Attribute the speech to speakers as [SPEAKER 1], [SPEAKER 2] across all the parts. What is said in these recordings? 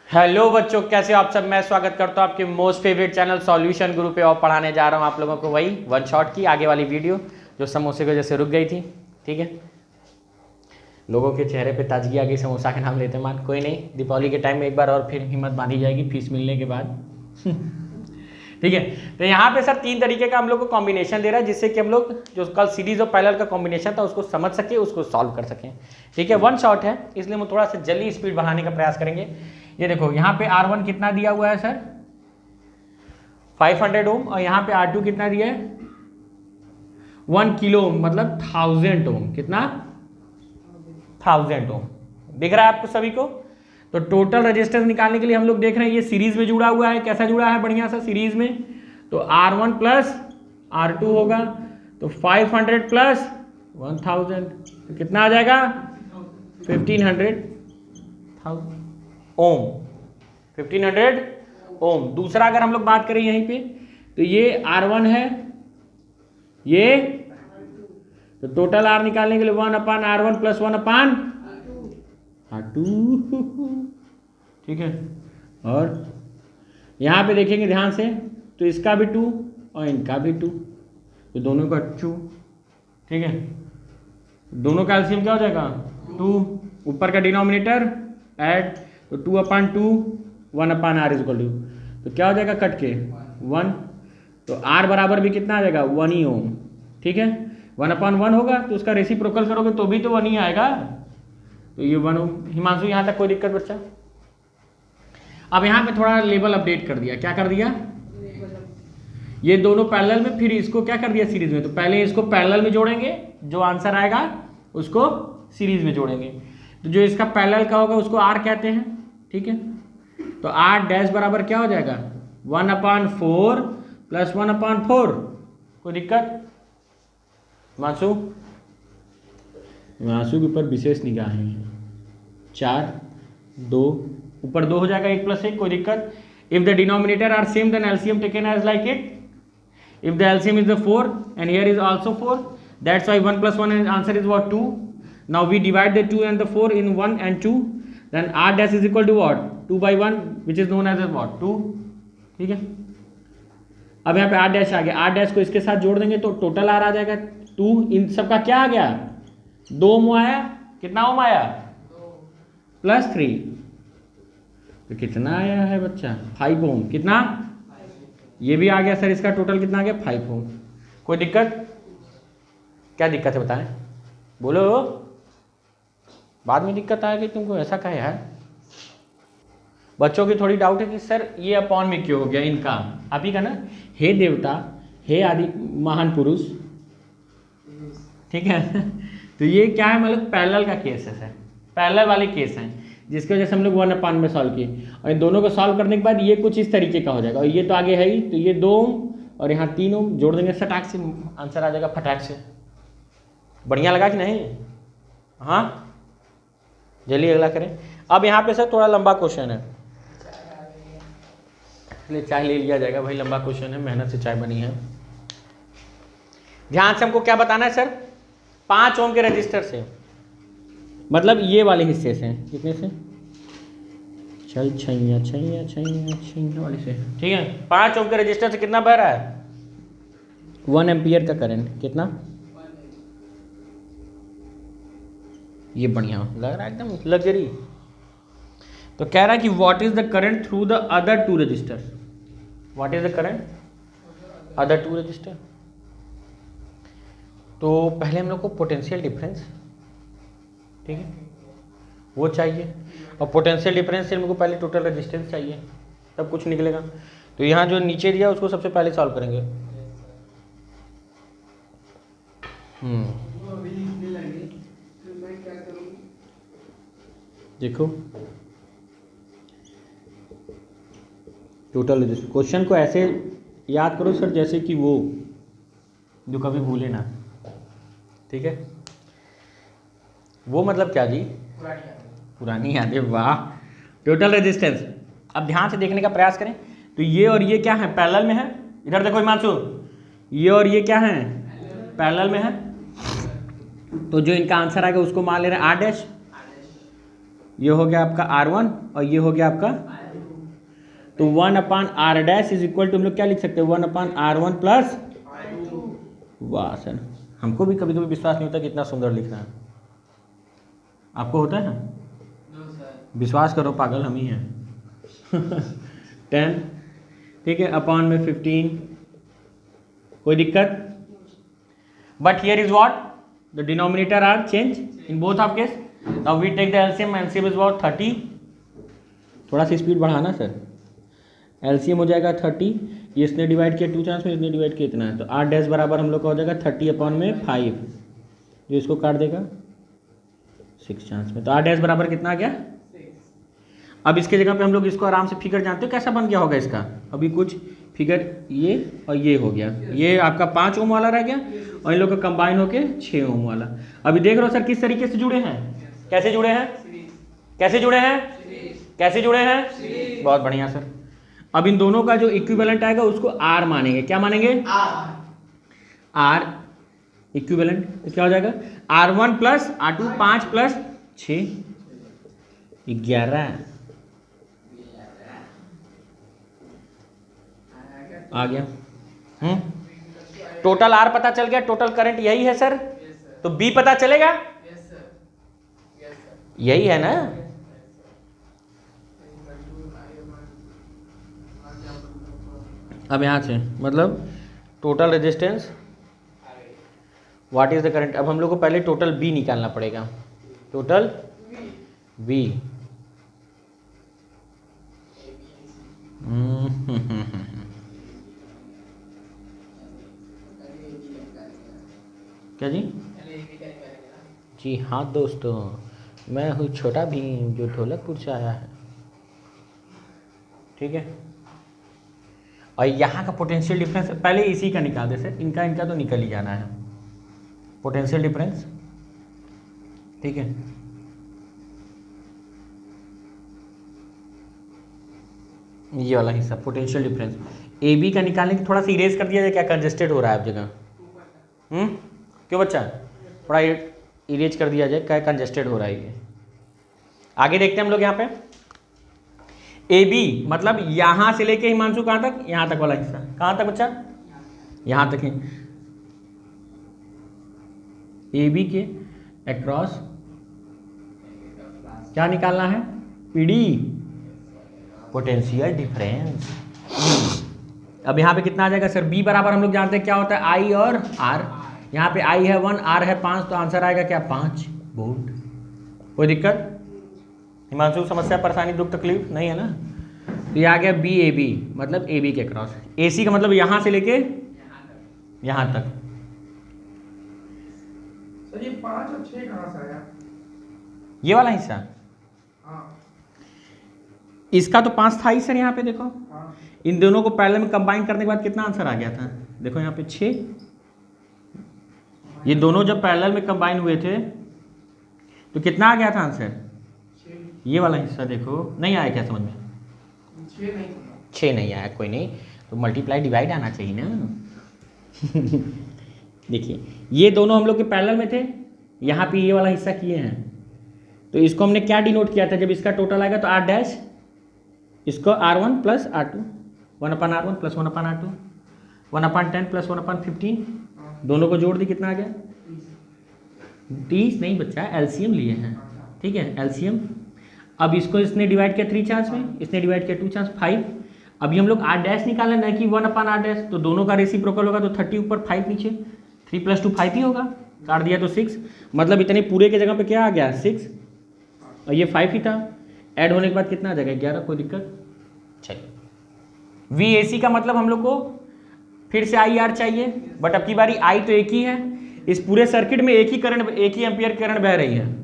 [SPEAKER 1] Hello बच्चों, कैसे हो आप सब। मैं स्वागत करता हूं आपके मोस्ट फेवरेट चैनल सॉल्यूशन गुरु पे और पढ़ाने जा रहा हूं आप लोगों को वही वन शॉट की आगे वाली वीडियो जो समोसे की वजह से रुक गई थी। ठीक है, लोगों के चेहरे पे ताजगी आ गई समोसा के नाम लेते मान। कोई नहीं, दीपावली के टाइम में एक बार और फिर हिम्मत बांधी जाएगी फीस मिलने के बाद। ठीक है, तो यहाँ पे सर 3 तरीके का हम लोग को कॉम्बिनेशन दे रहा है जिससे कि हम लोग जो कल सीरीज और पैरेलल का कॉम्बिनेशन था उसको समझ सके, उसको सॉल्व कर सकें। ठीक है, वन शॉट है इसलिए हम थोड़ा सा जल्दी स्पीड बढ़ाने का प्रयास करेंगे। ये देखो यहाँ पे R1 कितना दिया हुआ है सर 500 ओम, और यहाँ पे R2 कितना दिया है 1 किलो ओम, मतलब 1000 ओम। कितना 1000 ओम दिख रहा है आपको सभी को। तो टोटल रेजिस्टेंस निकालने के लिए हम लोग देख रहे हैं ये सीरीज में जुड़ा हुआ है। कैसा जुड़ा है, बढ़िया सा सीरीज में। तो R1 प्लस R2 होगा, तो 500 प्लस 1000 तो कितना आ जाएगा 1500 ओम। 1500 ओम। दूसरा अगर हम लोग बात करें यहीं पे तो ये R1 है, ये तो टोटल R निकालने के लिए 1/R1 प्लस 1/R2। ठीक है, और यहाँ पे देखेंगे ध्यान से तो इसका भी 2 और इनका भी 2, तो दोनों का 2। ठीक है, दोनों का एलसीएम क्या हो जाएगा 2, ऊपर का डिनोमिनेटर ऐड, तो 2/2 1/R इज इक्वल टू, तो क्या हो जाएगा कट के 1, तो R बराबर भी कितना आ जाएगा 1 ही ओम। ठीक है, 1/1 होगा तो उसका रेसिप्रोकल करोगे तो भी तो 1 ही आएगा, तो ये 1 ओम। हिमांशु यहाँ तक कोई दिक्कत बच्चा? अब यहाँ पे थोड़ा लेवल अपडेट कर दिया। क्या कर दिया, ये दोनों पैरेलल में, फिर इसको क्या कर दिया सीरीज में। तो पहले इसको पैरेलल में जोड़ेंगे, जो आंसर आएगा उसको सीरीज में जोड़ेंगे। तो जो इसका पैरेलल का होगा उसको R कहते हैं। ठीक है, तो R डैश बराबर क्या हो जाएगा 1/4 प्लस 1/4। कोई दिक्कत? मासू के ऊपर विशेष निगाहें 4 2 ऊपर 2 हो जाएगा 1 प्लस 1। कोई दिक्कत? If the denominator are same then LCM taken as like it. If the LCM is the 4 and here is also 4, that's why 1 plus 1 answer is what 2. Now we divide the 2 and the 4 in 1 and 2, then R dash is equal to what 2/1 which is known as what 2. ठीक है, अब यहाँ पे R dash आ गया, R dash को इसके साथ जोड़ देंगे तो टोटल R आ जाएगा 2। इन सब का क्या आ गया 2 ओम आया। कितना ओम आया प्लस 3, तो कितना आया है बच्चा 5 ओम। कितना, ये भी आ गया सर, इसका टोटल कितना आ गया 5 ओम। कोई दिक्कत? क्या दिक्कत है बताएं, बोलो। बाद में दिक्कत आएगी तुमको, ऐसा कहे है। बच्चों की थोड़ी डाउट है कि सर ये अपॉन में क्यों हो गया इनका, आप ही का ना, हे देवता हे आदि महान पुरुष। ठीक है, तो ये क्या है, मतलब पैरेलल का केस है सर, पैरेलल वाले केस हैं जिसकी वजह से हम लोग 1/, में सॉल्व किए। और इन दोनों को सॉल्व करने के बाद ये कुछ इस तरीके का हो जाएगा, और ये तो आगे है ही, तो ये 2 ओम और यहाँ 3 ओम जोड़ देंगे, सटाक से आंसर आ जाएगा फटाक से। बढ़िया लगा कि नहीं? हाँ, जल्दी अगला करें। अब यहाँ पे सर थोड़ा लंबा क्वेश्चन है, इसलिए चाय ले लिया जाएगा भाई, लंबा क्वेश्चन है, मेहनत से चाय बनी है। ध्यान से हमको क्या बताना है सर, 5 ओम के रजिस्टर से, मतलब ये वाले हिस्से से, कितने से, चल छैया वाले से। ठीक है, 5 ओम के रजिस्टर से कितना बह रहा है 1 एम्पियर का करंट। कितना, ये बढ़िया लग रहा है एकदम लग्जरी। तो कह रहा है कि what is the current through the other 2 register. What is the current other 2 register. तो पहले हम लोग को पोटेंशियल डिफरेंस, ठीक है, वो चाहिए, और पोटेंशियल डिफरेंस से हमको पहले टोटल रेजिस्टेंस चाहिए, तब कुछ निकलेगा। तो यहाँ जो नीचे दिया उसको सबसे पहले सॉल्व करेंगे। देखो टोटल रेजिस्टेंस, क्वेश्चन को ऐसे याद करो सर जैसे कि वो जो कभी भूले ना। ठीक है, वो मतलब क्या जी, पुरानी यादें। वाह, टोटल रेजिस्टेंस। अब ध्यान से देखने का प्रयास करें, तो ये और ये क्या है पैरेलल में है। इधर देखो हिमांशु, ये और ये क्या है पैरेलल में है, तो जो इनका आंसर आएगा उसको मान ले रहे हैं R डैश। ये हो गया आपका R1 और ये हो गया आपका, तो 1/r dash is equal to हम लोग क्या लिख सकते हैं 1/r1 प्लस, वाह सर, हमको भी कभी कभी विश्वास नहीं होता कि इतना सुंदर लिख रहा है। आपको होता है ना? विश्वास करो पागल हम ही हैं। 10, ठीक है, अपॉन में 15, कोई दिक्कत? But here is what, the denominator are change in both of case. Now we take the LCM, LCM is what 30, थोड़ा सा स्पीड बढ़ाना सर, एलसीएम हो जाएगा 30, ये इसने डिवाइड किया 2 चांस में, इसने डिवाइड किया इतना है, तो आर डैश बराबर हम लोग का हो जाएगा 30 अपॉन में 5, जो इसको काट देगा 6 चांस में, तो आर डैश बराबर कितना आ गया 6। अब इसके जगह पे हम लोग इसको आराम से फिगर जानते हो कैसा बन गया होगा इसका, अभी कुछ फिगर ये और ये हो गया, ये आपका 5 ओम वाला रह गया और इन लोग का कंबाइन होके 6 ओम वाला। अभी देख रहे हो सर किस तरीके से जुड़े हैं, कैसे जुड़े हैं, कैसे जुड़े हैं, कैसे जुड़े हैं, बहुत बढ़िया सर। अब इन दोनों का जो इक्विवेलेंट आएगा उसको आर मानेंगे, क्या मानेंगे, आर इक्विवेलेंट, तो क्या हो जाएगा R1 प्लस R2, 5 प्लस 6 11 आ गया। टोटल आर पता चल गया, टोटल करंट यही है सर, तो बी पता चलेगा, यही है ना। अब यहाँ से मतलब total resistance what is the current, अब हम लोग को पहले टोटल बी निकालना पड़ेगा, टोटल बी क्या जी, जी हाँ दोस्तों, मैं हूँ छोटा भीम जो ढोलकपुर से आया है, ठीक है। और यहाँ का पोटेंशियल डिफरेंस पहले इसी का निकाल दे सर, इनका तो निकल ही जाना है पोटेंशियल डिफरेंस, ठीक है। ये वाला हिस्सा पोटेंशियल डिफरेंस ए बी का निकालने की, थोड़ा सा इरेज कर दिया जाए, क्या कंजेस्टेड हो रहा है आप जगह, क्यों बच्चा, थोड़ा इरेज कर दिया जाए, क्या कंजेस्टेड हो रहा है ये। आगे देखते हैं हम लोग यहाँ पे ए बी मतलब यहाँ से लेके हिमांशु कहाँ तक, यहाँ तक वाला हिस्सा, कहाँ तक बच्चा, यहाँ तक ही ए बी के अक्रॉस क्या निकालना है, पीडी पोटेंशियल डिफरेंस। अब यहाँ पे कितना आ जाएगा सर, बी बराबर हम लोग जानते हैं क्या होता है आई और आर, यहाँ पे आई है 1, आर है 5, तो आंसर आएगा क्या 5 वोल्ट। कोई दिक्कत हिमांशु, समस्या परेशानी दुख तकलीफ नहीं है ना। तो ये आ गया बी ए बी मतलब ए बी के क्रॉस, ए सी का मतलब यहाँ से लेके यहाँ तक।
[SPEAKER 2] सर ये 5 और 6 कहाँ से आया,
[SPEAKER 1] ये वाला हिस्सा,
[SPEAKER 2] हाँ
[SPEAKER 1] इसका तो 5 था ही सर, यहाँ पे देखो
[SPEAKER 2] हाँ,
[SPEAKER 1] इन दोनों को पैरेलल में कंबाइन करने के बाद कितना आंसर आ गया था, देखो यहाँ पे 6, ये दोनों जब पैरेलल में कंबाइन हुए थे तो कितना आ गया था आंसर,
[SPEAKER 2] 6
[SPEAKER 1] ये वाला हिस्सा देखो नहीं आया क्या समझ में,
[SPEAKER 2] 6 नहीं,
[SPEAKER 1] 6 नहीं आया, कोई नहीं, तो मल्टीप्लाई डिवाइड आना चाहिए ना। देखिए ये दोनों हम लोग के पैरेलल में थे, यहाँ पे ये वाला हिस्सा किए हैं, तो इसको हमने क्या डिनोट किया था, जब इसका टोटल आएगा तो आर डैश, इसको R1 plus R2, 1/R1 plus 1/R2, 1/10 plus 1/15, दोनों को जोड़ दी कितना आ गया 30 नहीं बच्चा, एलसीएम लिए हैं, ठीक है एलसीएम। अब इसको इसने डिवाइड किया 3 चांस में, इसने डिवाइड किया 2 चांस 5, अभी हम लोग आर डैश निकालें ना कि 1/R डैश, तो दोनों का रेसिप्रोकल होगा, तो 30 ऊपर 5 नीचे, 3 + 2 5 ही होगा, काट दिया तो 6, मतलब इतने पूरे के जगह पे क्या आ गया 6 और ये 5 ही था, ऐड होने के बाद कितना आ जाएगा 11, कोई दिक्कत। चलिए वी ए सी का मतलब हम लोग को फिर से आई आर चाहिए, बट अब की बारी आई तो एक ही है, इस पूरे सर्किट में एक ही करंट, एक ही एम्पियर करंट बह रही है।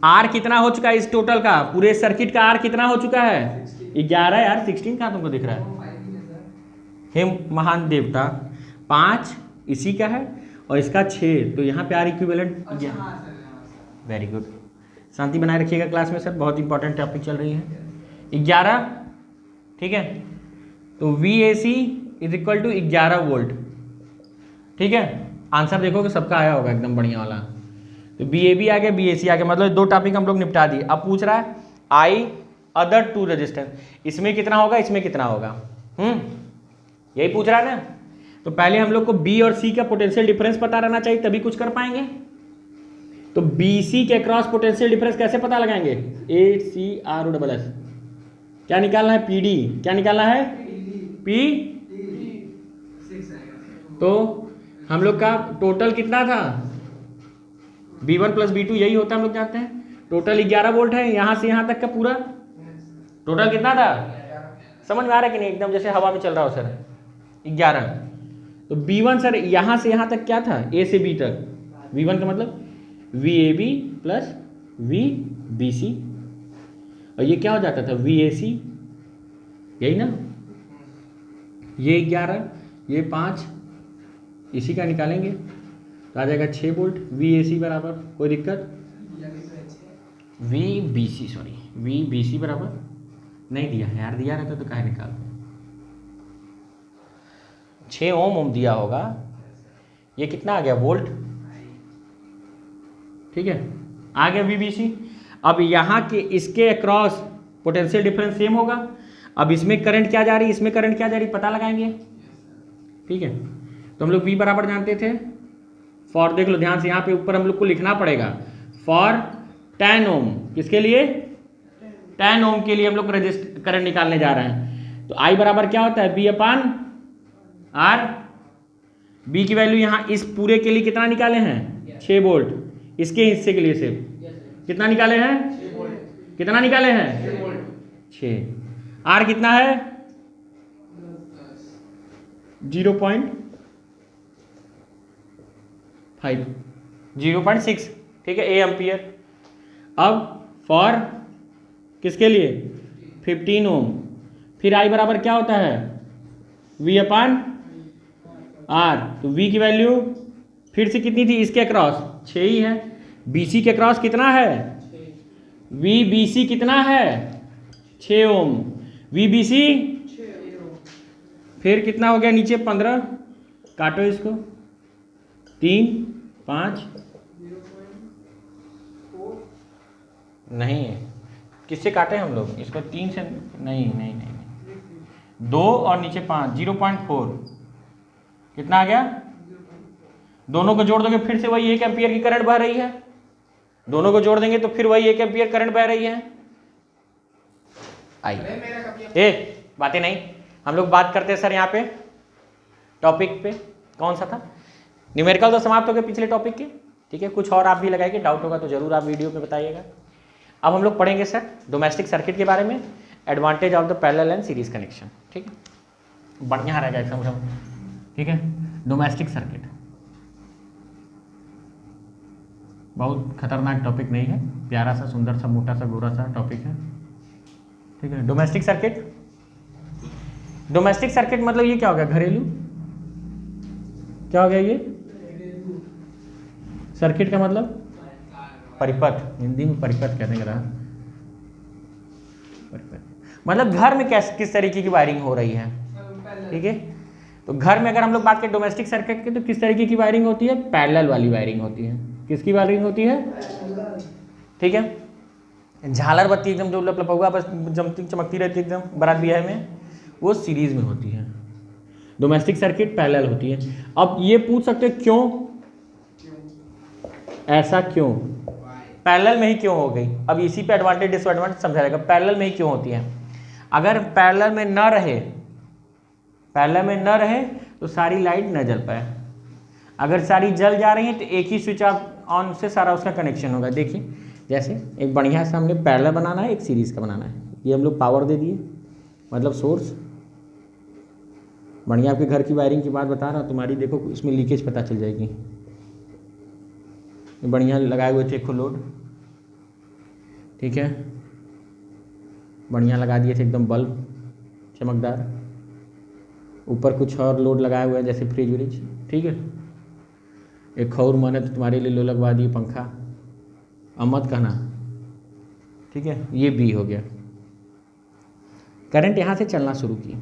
[SPEAKER 1] आर कितना हो चुका है इस टोटल का, पूरे सर्किट का आर कितना हो चुका है 11 यार, 16 कहाँ तुमको दिख रहा है, हे महान देवता, 5 इसी का है और इसका 6, तो यहाँ पे आर इक्विवेलेंट। वेरी गुड, शांति बनाए रखिएगा क्लास में सर, बहुत इंपॉर्टेंट टॉपिक चल रही है। 11 ठीक है, तो V A C is equal to 11 volt, ठीक है। आंसर देखो कि सबका आया होगा एकदम बढ़िया वाला, तो BAB आ गया, BAC आ गया, मतलब 2 टॉपिक हम लोग निपटा दिए। अब पूछ रहा है I अदर 2 रेजिस्टेंस, इसमें कितना होगा, इसमें कितना होगा, यही पूछ रहा है ना। तो पहले हम लोग को B और C का पोटेंशियल डिफरेंस पता रहना चाहिए, तभी कुछ कर पाएंगे। तो BC के क्रॉस पोटेंशियल डिफरेंस कैसे पता लगाएंगे, ACROSS, क्या निकालना है, PD, क्या निकालना है, P। तो हम लोग का टोटल कितना था, B1 + B2 यही होता है, हम लोग जानते हैं। टोटल 11 वोल्ट है, यहाँ से यहाँ तक का पूरा टोटल कितना था, समझ में आ रहा है कि नहीं, एकदम जैसे हवा में चल रहा हो सर, 11। तो B1 सर यहाँ से यहाँ तक क्या था, A से B तक, V1 का मतलब VAB + VBC, और ये क्या हो जाता था, VAC, यही ना, ये 11, ये 5, इसी का निकालेंगे तो आ जाएगा 6 वोल्ट। VAC बराबर, कोई दिक्कत, VBC बराबर नहीं दिया है यार, दिया रहता तो काहे निकालते, 6 ओम दिया होगा, ये कितना आ गया, वोल्ट, ठीक है, आ गया VBC। अब यहाँ के इसके अक्रॉस पोटेंशियल डिफरेंस सेम होगा। अब इसमें करंट क्या जा रही, इसमें करंट क्या जा रही, पता लगाएंगे, ठीक है। तो हम लोग V बराबर जानते थे, फॉर, देख लो ध्यान से, यहाँ पे ऊपर हम लोग को लिखना पड़ेगा, फॉर 10 ओम, किसके लिए, 10 ओम के लिए हम लोग करंट निकालने जा रहे हैं। तो I बराबर क्या होता है, B/R। B की वैल्यू यहाँ इस पूरे के लिए कितना निकाले हैं, 6 वोल्ट, इसके हिस्से के लिए सिर्फ कितना निकाले हैं, कितना निकाले हैं, 6। R कितना है, 0.6, ठीक है, A एम्पियर। अब फॉर किसके लिए, 15 ओम, फिर I बराबर क्या होता है, V/R। तो V की वैल्यू फिर से कितनी थी, इसके अक्रॉस 6 ही है। BC के अक्रॉस कितना है, VBC कितना है, 6 ओम, VBC फिर कितना हो गया, नीचे 15, काटो इसको, 3, 5, नहीं किससे काटे हम लोग इसको, 3 से, नहीं 2 और नीचे 5, 0.4, कितना आ गया, दोनों को जोड़ दोगे फिर से वही 1 एम्पियर की करंट बह रही है, दोनों को जोड़ देंगे तो फिर वही 1 एम्पियर करंट बह रही है। आई बातें नहीं, हम लोग बात करते हैं सर यहाँ पे टॉपिक पे, कौन सा था, न्यूमेरिकल तो समाप्त हो गए पिछले टॉपिक के, ठीक है। कुछ और आप भी लगाएंगे, डाउट होगा तो जरूर आप वीडियो में बताइएगा। अब हम लोग पढ़ेंगे सर डोमेस्टिक सर्किट के बारे में, advantage of the parallel and series connection, ठीक है, बढ़िया रहेगा एग्जाम, ठीक है। डोमेस्टिक सर्किट बहुत खतरनाक टॉपिक नहीं है, प्यारा सा, सुंदर सा, मोटा सा, गोरा सा टॉपिक है, ठीक है। डोमेस्टिक सर्किट, डोमेस्टिक सर्किट मतलब ये क्या हो गया, घरेलू, क्या हो गया ये, सर्किट का मतलब परिपथ, हिंदी में परिपथ कहते हैं, परिपथ मतलब घर में किस तरीके की वायरिंग हो रही है, ठीक है। तो घर में अगर हम लोग बात करें डोमेस्टिक सर्किट की, तो किस तरीके की वायरिंग होती है, पैरेलल वाली वायरिंग होती है, किसकी वायरिंग होती है, ठीक है। झालर बत्ती एकदम जो लपलपा बस जमती चमकती रहती है एकदम बारात ब्याह में, वो सीरीज में होती है। डोमेस्टिक सर्किट पैरेलल होती है। अब ये पूछ सकते हैं क्यों, ऐसा क्यों, पैरेलल में ही क्यों हो गई। अब इसी पे एडवांटेज डिसएडवांटेज समझा जाएगा, पैरेलल में ही क्यों होती है। अगर पैरेलल में न रहे, पैरेलल में न रहे तो सारी लाइट न जल पाए, अगर सारी जल जा रही है तो एक ही स्विच ऑन से सारा उसका कनेक्शन होगा। देखिए जैसे एक बढ़िया से हमने पैरेलल बनाना है, एक सीरीज़ का बनाना है, ये हम लोग पावर दे दिए, मतलब सोर्स, बढ़िया आपके घर की वायरिंग की बात बता रहा हूँ, तुम्हारी देखो इसमें लीकेज पता चल जाएगी। बढ़िया लगाए हुए थे एक लोड, ठीक है, बढ़िया लगा दिए थे एकदम बल्ब चमकदार, ऊपर कुछ और लोड लगाए हुए हैं जैसे फ्रिज व्रिज, ठीक है। एक और मन है तो तुम्हारे लिए लो लगवा दिए पंखा, अब मत कहना, ठीक है। ये बी हो गया, करंट यहाँ से चलना शुरू की।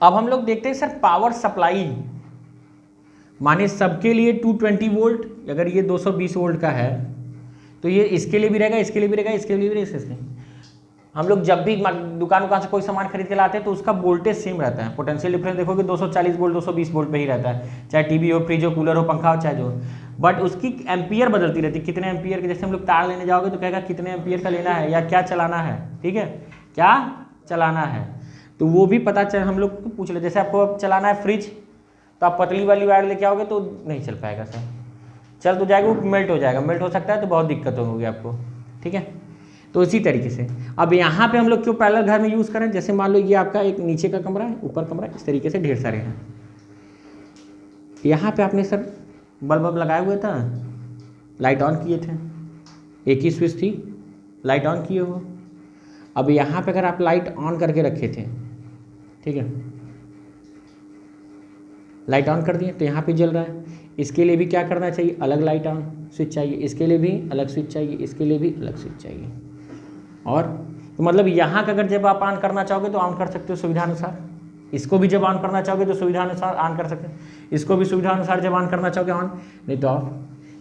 [SPEAKER 1] अब हम लोग देखते हैं सर पावर सप्लाई, माने सबके लिए 220 वोल्ट, अगर ये 220 वोल्ट का है तो ये इसके लिए भी रहेगा, इसके लिए भी रहेगा, इसके लिए भी रहेगा, इसके लिए। हम लोग जब भी दुकान से कोई सामान खरीद के लाते हैं तो उसका वोल्टेज सेम रहता है, पोटेंशियल डिफरेंस देखोगे 240 वोल्ट 220 वोल्ट पे ही रहता है, चाहे टीवी हो, फ्रिज हो, कूलर हो, पंखा हो, चाहे जो, बट उसकी एम्पियर बदलती रहती है, कितने एम्पियर के। जैसे हम लोग तार लेने जाओगे तो कहेगा कितने एम्पियर का लेना है या क्या चलाना है, ठीक है, क्या चलाना है, तो वो भी पता चल हम लोग पूछ ले। जैसे आपको अब चलाना है फ्रिज, तो आप पतली वाली वायर लेके आओगे तो नहीं चल पाएगा सर, चल तो जाएगा, वो मेल्ट हो जाएगा, मेल्ट हो सकता है तो बहुत दिक्कत होगी आपको, ठीक है। तो इसी तरीके से अब यहाँ पे हम लोग क्यों पैरेलल घर में यूज़ करें, जैसे मान लो ये आपका एक नीचे का कमरा है, ऊपर कमरा, इस तरीके से ढेर सारे हैं। यहाँ पे आपने सर बल्ब लगाए हुए था, लाइट ऑन किए थे, एक ही स्विच थी, लाइट ऑन किए हो। अब यहाँ पे अगर आप लाइट ऑन करके रखे थे, ठीक है, लाइट ऑन कर दिए तो यहाँ पे जल रहा है, इसके लिए भी क्या करना चाहिए, अलग लाइट ऑन स्विच चाहिए, इसके लिए भी अलग स्विच चाहिए, इसके लिए भी अलग स्विच चाहिए। और तो मतलब यहाँ का अगर जब आप ऑन करना चाहोगे तो ऑन कर सकते हो सुविधानुसार, इसको भी जब ऑन करना चाहोगे तो सुविधानुसार ऑन कर सकते हो, इसको भी सुविधानुसार जब ऑन करना चाहोगे ऑन, नहीं तो ऑफ।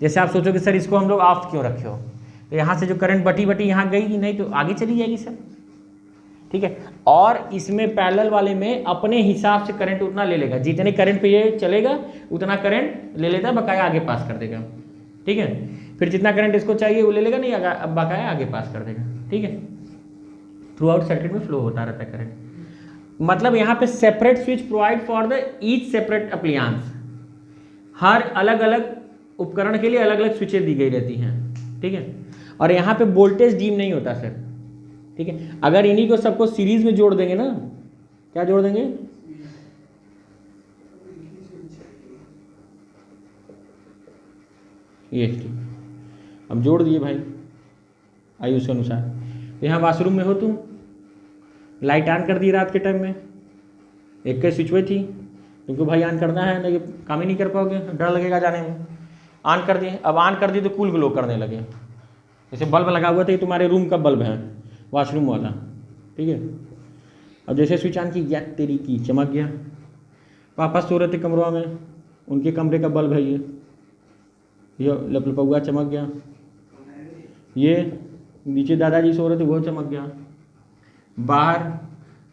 [SPEAKER 1] जैसे आप सोचोगे सर इसको हम लोग ऑफ क्यों रखे हो, तो यहाँ से जो करंट बटी यहाँ गई नहीं तो आगे चली जाएगी सर, ठीक है। और इसमें पैरेलल वाले में अपने हिसाब से करंट उतना ले लेगा, जितने करंट पे ये चलेगा उतना करंट ले लेता है, बकाया आगे पास कर देगा, ठीक है। फिर जितना करंट इसको चाहिए वो ले लेगा, नहीं अब बकाया आगे पास कर देगा, ठीक है। थ्रू आउट सर्किट में फ्लो होता रहता है करंट। मतलब यहाँ पे separate switch provide for the each separate appliance, हर अलग अलग उपकरण के लिए अलग अलग स्विचें दी गई रहती हैं, ठीक है। और यहाँ पे वोल्टेज डीम नहीं होता सर, ठीक है। अगर इन्हीं को सबको सीरीज में जोड़ देंगे ना, क्या जोड़ देंगे, ये ठीक, अब जोड़ दिए भाई आयुष के अनुसार। तो यहाँ वॉशरूम में हो तुम, लाइट ऑन कर दी रात के टाइम में, एक के स्विच हुई थी, तुमको भाई ऑन करना है, नहीं काम ही नहीं कर पाओगे, डर लगेगा जाने में, ऑन कर दिए। अब ऑन कर दिए तो कूल ग्लो करने लगे, जैसे बल्ब लगा हुआ था, ये तुम्हारे रूम का बल्ब है, वॉशरूम वाला, ठीक है। अब जैसे स्विच ऑन की, या तेरी की चमक गया, पापा सो रहे थे कमरों में, उनके कमरे का बल्ब है ये लपलपौआ चमक गया, ये नीचे दादाजी सो रहे थे वो चमक गया, बाहर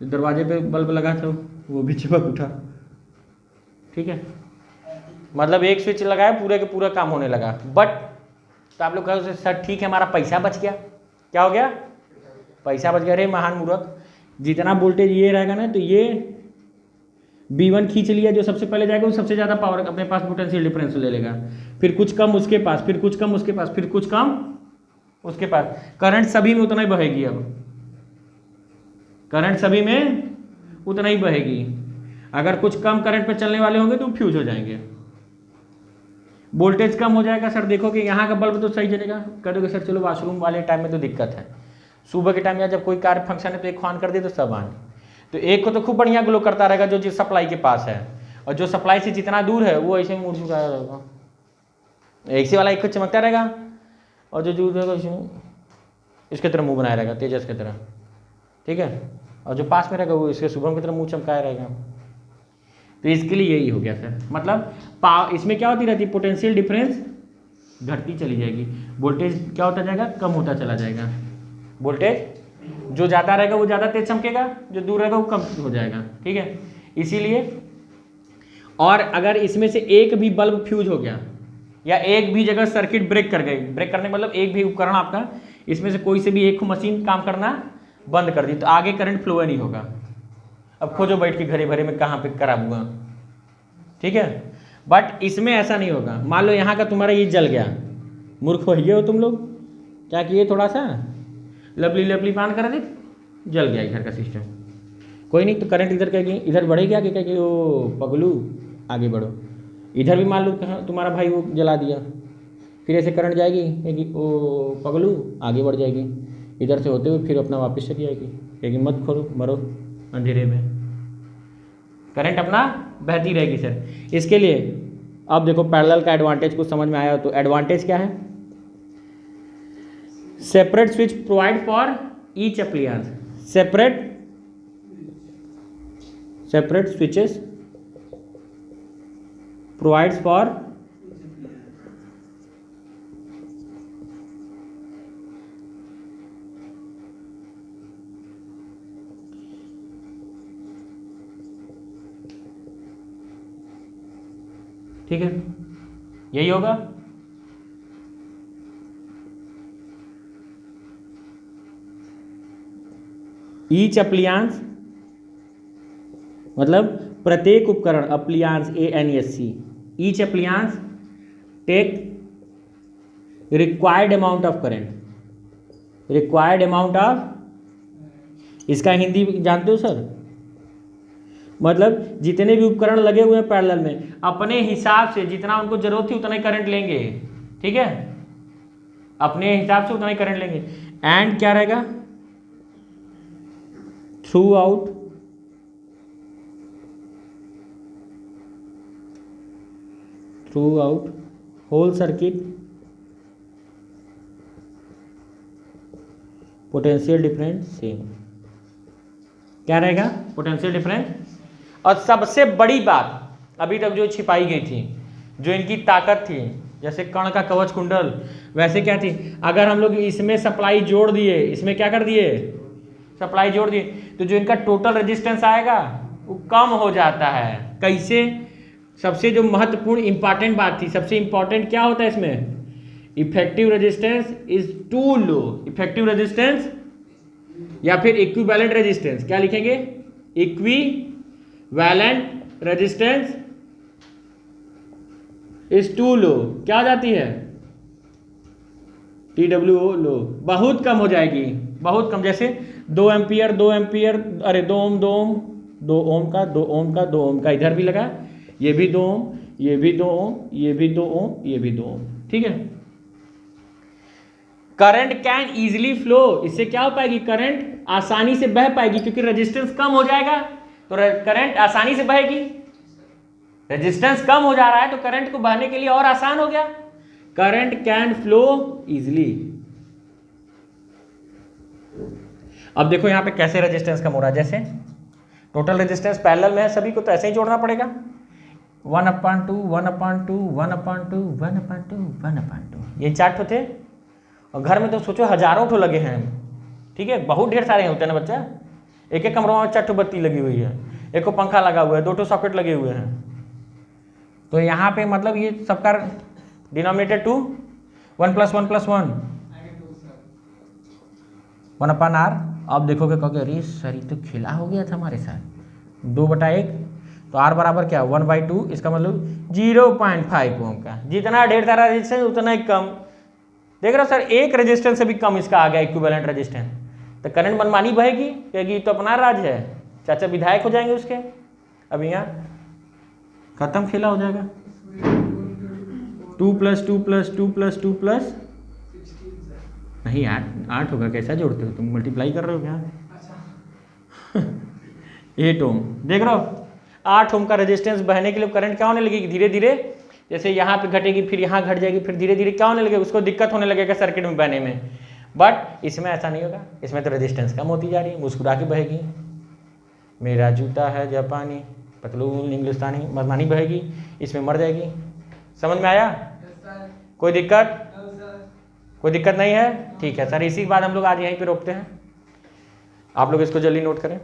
[SPEAKER 1] दरवाजे पे बल्ब लगा था वो भी चमक उठा, ठीक है। मतलब एक स्विच लगाया पूरे के पूरा काम होने लगा। बट तो आप लोग कहोगे सर ठीक है हमारा पैसा बच गया, क्या हो गया, पैसा बच गया। अरे महान मूर्ख, जितना वोल्टेज ये रहेगा ना तो ये V1 खींच लिया, जो सबसे पहले जाएगा वो सबसे ज़्यादा पावर अपने पास पोटेंशियल डिफरेंस ले लेगा, फिर कुछ कम उसके पास, फिर कुछ कम उसके पास, फिर कुछ कम उसके पास, करंट सभी में उतना ही बहेगी। अब करंट सभी में उतना ही बहेगी। अगर कुछ कम करंट पे चलने वाले होंगे तो फ्यूज हो जाएंगे, वोल्टेज कम हो जाएगा। सर देखो कि यहाँ का बल्ब तो सही जलेगा, कहोगे सर चलो वॉशरूम वाले टाइम में तो दिक्कत है, सुबह के टाइम या जब कोई कार्य फंक्शन है तो एक ऑन कर दे तो सब ऑन, तो एक को तो खूब बढ़िया ग्लो करता रहेगा जो जिस सप्लाई के पास है, और जो सप्लाई से जितना दूर है वो ऐसे मुड़ चुका रहेगा, एक से वाला एक को चमकता रहेगा, और जो दूर रहेगा इसके तरह मुंह बनाया रहेगा तेजस की तरह, ठीक है। और जो पास में रहेगा वो इसके शुभम की तरह मुंह चमकाया रहेगा। तो इसके लिए यही हो गया सर, मतलब इसमें क्या होती रहती है, पोटेंशियल डिफरेंस घटती चली जाएगी, वोल्टेज क्या होता जाएगा, कम होता चला जाएगा। वोल्टेज जो ज़्यादा रहेगा वो ज़्यादा तेज चमकेगा, जो दूर रहेगा वो कम हो जाएगा, ठीक है। इसीलिए और अगर इसमें से एक भी बल्ब फ्यूज हो गया या एक भी जगह सर्किट ब्रेक कर गई, ब्रेक करने मतलब एक भी उपकरण आपका इसमें से कोई से भी एक मशीन काम करना बंद कर दी, तो आगे करंट फ्लो नहीं होगा। अब खोजो बैठ के घरे भरे में कहाँ पे खराब हुआ, ठीक है। बट इसमें ऐसा नहीं होगा। मान लो यहाँ का तुम्हारा ये जल गया, मूर्ख हो गए हो तुम लोग, क्या किए, थोड़ा सा लपली पान कर दे, जल गया इधर का सिस्टम, कोई नहीं, तो करंट इधर कहेगी, इधर बढ़ेगी आगे कहेगी ओ पगलू आगे बढ़ो, इधर भी मान लो तुम्हारा भाई वो जला दिया, फिर ऐसे करंट जाएगी कहेगी ओ पगलू आगे बढ़ जाएगी, इधर से होते हुए फिर अपना वापस चली जाएगी, कहेगी मत खोलो मरो अंधेरे में, करंट अपना बहती रहेगी सर। इसके लिए अब देखो पैरेलल का एडवांटेज कुछ समझ में आया, तो एडवांटेज क्या है, separate switch provide for each appliance, separate switches provides for ठीक है, यही होगा। ईच अप्लियांस मतलब प्रत्येक उपकरण, appliance ANSC, each appliance take required amount of current, required amount of, इसका हिंदी जानते हो सर? मतलब जितने भी उपकरण लगे हुए हैं पैरेलल में, अपने हिसाब से जितना उनको जरूरत थी उतना ही करंट लेंगे, ठीक है, अपने हिसाब से उतना ही करंट लेंगे। एंड क्या रहेगा? Throughout whole circuit potential difference same. क्या रहेगा? Potential difference. और सबसे बड़ी बात अभी तक जो छिपाई गई थी, जो इनकी ताकत थी, जैसे कर्ण का कवच कुंडल, वैसे क्या थी, अगर हम लोग इसमें सप्लाई जोड़ दिए, इसमें क्या कर दिए, सप्लाई जोड़ दिए, तो जो इनका टोटल रेजिस्टेंस आएगा वो कम हो जाता है। कैसे? सबसे जो महत्वपूर्ण इंपॉर्टेंट बात थी, सबसे इंपॉर्टेंट क्या होता है इसमें, effective resistance is too low. Effective resistance या फिर इक्विवेलेंट रेजिस्टेंस, क्या लिखेंगे? Equivalent resistance is too low. क्या हो जाती है? TWO लो, बहुत कम हो जाएगी, बहुत कम। जैसे 2 एम्पियर 2 एम्पियर, अरे 2 ओम 2 ओम, 2 ओम का 2 ओम का 2 ओम का, इधर भी लगा, ये भी 2 ओम, ये भी 2 ओम, ये भी 2 ओम, ये भी 2 ओम, ठीक है। करंट कैन इजीली फ्लो, इससे क्या हो पाएगी, करंट आसानी से बह पाएगी, क्योंकि रेजिस्टेंस कम हो जाएगा तो करंट आसानी से बहेगी। रेजिस्टेंस कम हो जा रहा है तो करंट को बहने के लिए और आसान हो गया। Current can flow easily. अब देखो यहां पे कैसे रेजिस्टेंस कम हो रहा है, जैसे टोटल रेजिस्टेंस पैरेलल में है सभी को, तो ऐसे ही जोड़ना पड़ेगा, 1/2 1/2 1/2 1/2 1/2, ये 4 ठो थे। और घर में तो सोचो हजारों ठो लगे हैं, ठीक है, बहुत ढेर सारे होते हैं ना बच्चा। एक एक कमरों में 4 ठो बत्ती लगी हुई है, एक को पंखा लगा हुआ है, 2 ठो सॉकेट लगे हुए हैं। तो यहाँ पे मतलब ये सबका डिनोमिनेटर 2, 1 + 1 + 1 1/R। अब देखोगे कहोगे अरे सर ये तो खेला हो गया था हमारे साथ, 2/1, तो R बराबर क्या, 1/2, इसका मतलब 0.5 ओम का। जितना ढेर सारा रेजिस्टेंस उतना ही कम। देख रहे हो सर, एक रेजिस्टेंस से भी कम इसका आ गया इक्विवेलेंट रेजिस्टेंस। तो करंट मनमानी बहेगी, क्योंकि तो अपना राज है, चाचा विधायक हो जाएंगे उसके। अब यहाँ खत्म, खेला हो जाएगा। 2 + 2 + 2 + 2 + नहीं 8 होगा, कैसा जोड़ते हो तुम, मल्टीप्लाई कर रहे हो क्या? 8 ओम। देख रहे हो 8 ओम का रेजिस्टेंस बहने के लिए करंट क्या होने लगेगी, धीरे धीरे, जैसे यहाँ पे घटेगी फिर यहाँ घट जाएगी, फिर धीरे धीरे क्या होने लगेगा, उसको दिक्कत होने लगेगा सर्किट में बहने में। बट इसमें ऐसा नहीं होगा, इसमें तो रेजिस्टेंस कम होती जा रही है, मुस्कुरा के बहेगी। मेरा जूता है जापानी, पतलून हिंदुस्तानी, मनमानी बहेगी, इसमें मर जाएगी। समझ में आया? कोई दिक्कत? कोई दिक्कत नहीं है? ठीक है सर, इसी के बाद हम लोग आज यहीं पे रोकते हैं। आप लोग इसको जल्दी नोट करें।